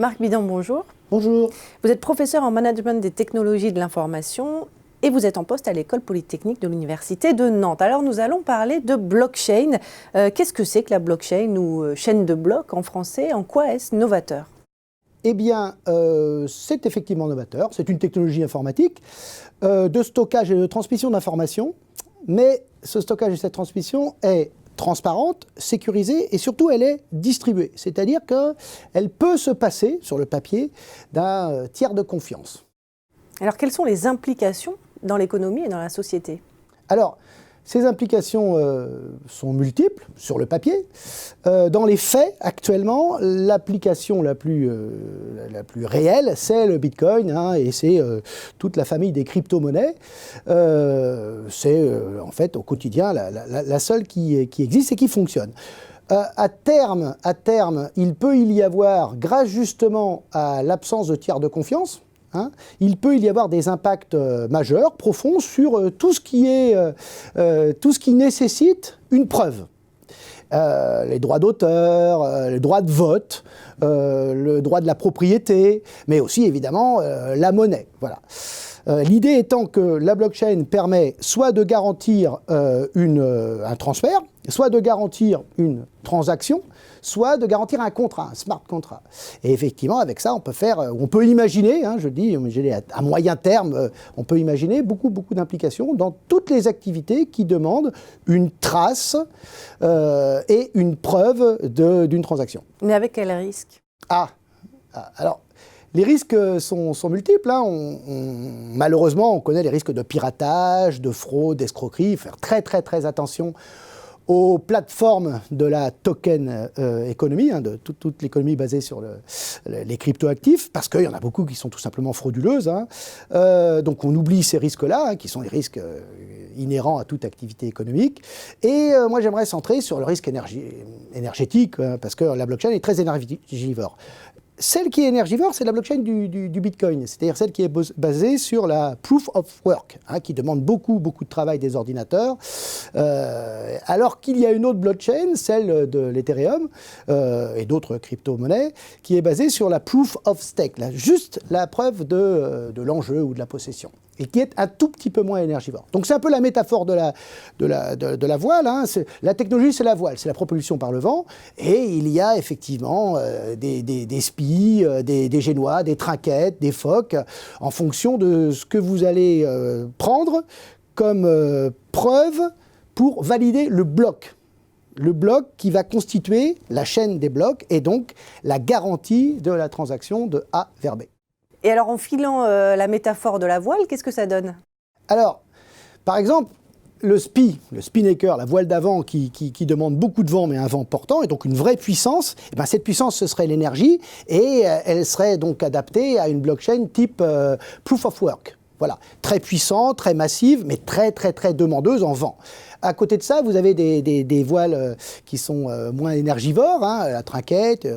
Marc Bidan, bonjour. Bonjour. Vous êtes professeur en management des technologies de l'information et vous êtes en poste à l'École polytechnique de l'Université de Nantes. Alors nous allons parler de blockchain. Qu'est-ce que c'est que la blockchain ou chaîne de blocs en français? En quoi est-ce novateur? Eh bien, c'est effectivement novateur. C'est une technologie informatique de stockage et de transmission d'informations. Mais ce stockage et cette transmission est transparente, sécurisée et surtout elle est distribuée. C'est-à-dire qu'elle peut se passer sur le papier d'un tiers de confiance. Alors quelles sont les implications dans l'économie et dans la société? Alors, ces implications sont multiples sur le papier. Dans les faits, actuellement, l'application la plus réelle, c'est le Bitcoin, et c'est toute la famille des crypto-monnaies. C'est en fait au quotidien la seule qui existe et qui fonctionne. À terme, il peut y avoir, grâce justement à l'absence de tiers de confiance, il peut y avoir des impacts majeurs, profonds, sur tout ce qui nécessite une preuve. Les droits d'auteur, le droit de vote, le droit de la propriété, mais aussi évidemment la monnaie. Voilà. L'idée étant que la blockchain permet soit de garantir un transfert, soit de garantir une transaction, soit de garantir un contrat, un smart contract. Et effectivement, avec ça, on peut imaginer, à moyen terme, on peut imaginer beaucoup d'implications dans toutes les activités qui demandent une trace et une preuve d'une transaction. Mais avec quel risque? Alors, les risques sont multiples. Malheureusement, on connaît les risques de piratage, de fraude, d'escroquerie. Il faut faire très attention aux plateformes de la token économie, de toute l'économie basée sur les cryptoactifs, parce qu'il y en a beaucoup qui sont tout simplement frauduleuses. Donc on oublie ces risques-là, qui sont les risques inhérents à toute activité économique. Et moi j'aimerais centrer sur le risque énergétique, parce que la blockchain est très énergivore. Celle qui est énergivore, c'est la blockchain du Bitcoin, c'est-à-dire celle qui est basée sur la Proof of Work, qui demande beaucoup de travail des ordinateurs, alors qu'il y a une autre blockchain, celle de l'Ethereum et d'autres crypto-monnaies, qui est basée sur la Proof of Stake, juste la preuve de l'enjeu ou de la possession, et qui est un tout petit peu moins énergivore. Donc c'est un peu la métaphore de la voile. La technologie, c'est la voile, c'est la propulsion par le vent, et il y a effectivement des spies, des génois, des trinquettes, des phoques, en fonction de ce que vous allez prendre comme preuve pour valider le bloc. Le bloc qui va constituer la chaîne des blocs et donc la garantie de la transaction de A vers B. Et alors, en filant la métaphore de la voile, qu'est-ce que ça donne? Alors, par exemple, le spinnaker, la voile d'avant qui demande beaucoup de vent, mais un vent portant, et donc une vraie puissance, et bien cette puissance, ce serait l'énergie, et elle serait donc adaptée à une blockchain type Proof of Work. Voilà, très puissant, très massive, mais très demandeuse en vent. À côté de ça, vous avez des voiles qui sont moins énergivores, la trinquette,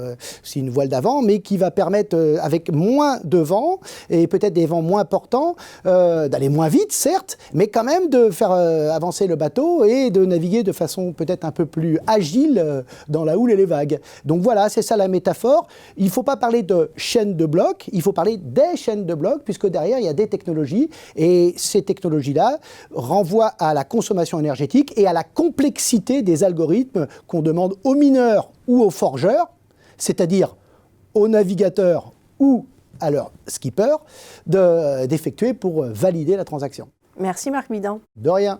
c'est une voile d'avant, mais qui va permettre, avec moins de vent, et peut-être des vents moins portants, d'aller moins vite, certes, mais quand même de faire avancer le bateau et de naviguer de façon peut-être un peu plus agile dans la houle et les vagues. Donc voilà, c'est ça la métaphore. Il ne faut pas parler de chaîne de blocs, il faut parler des chaînes de blocs, puisque derrière, il y a des technologies, et ces technologies-là renvoient à la consommation énergétique et à la complexité des algorithmes qu'on demande aux mineurs ou aux forgeurs, c'est-à-dire aux navigateurs ou à leurs skippers, d'effectuer pour valider la transaction. Merci Marc Bidan. De rien.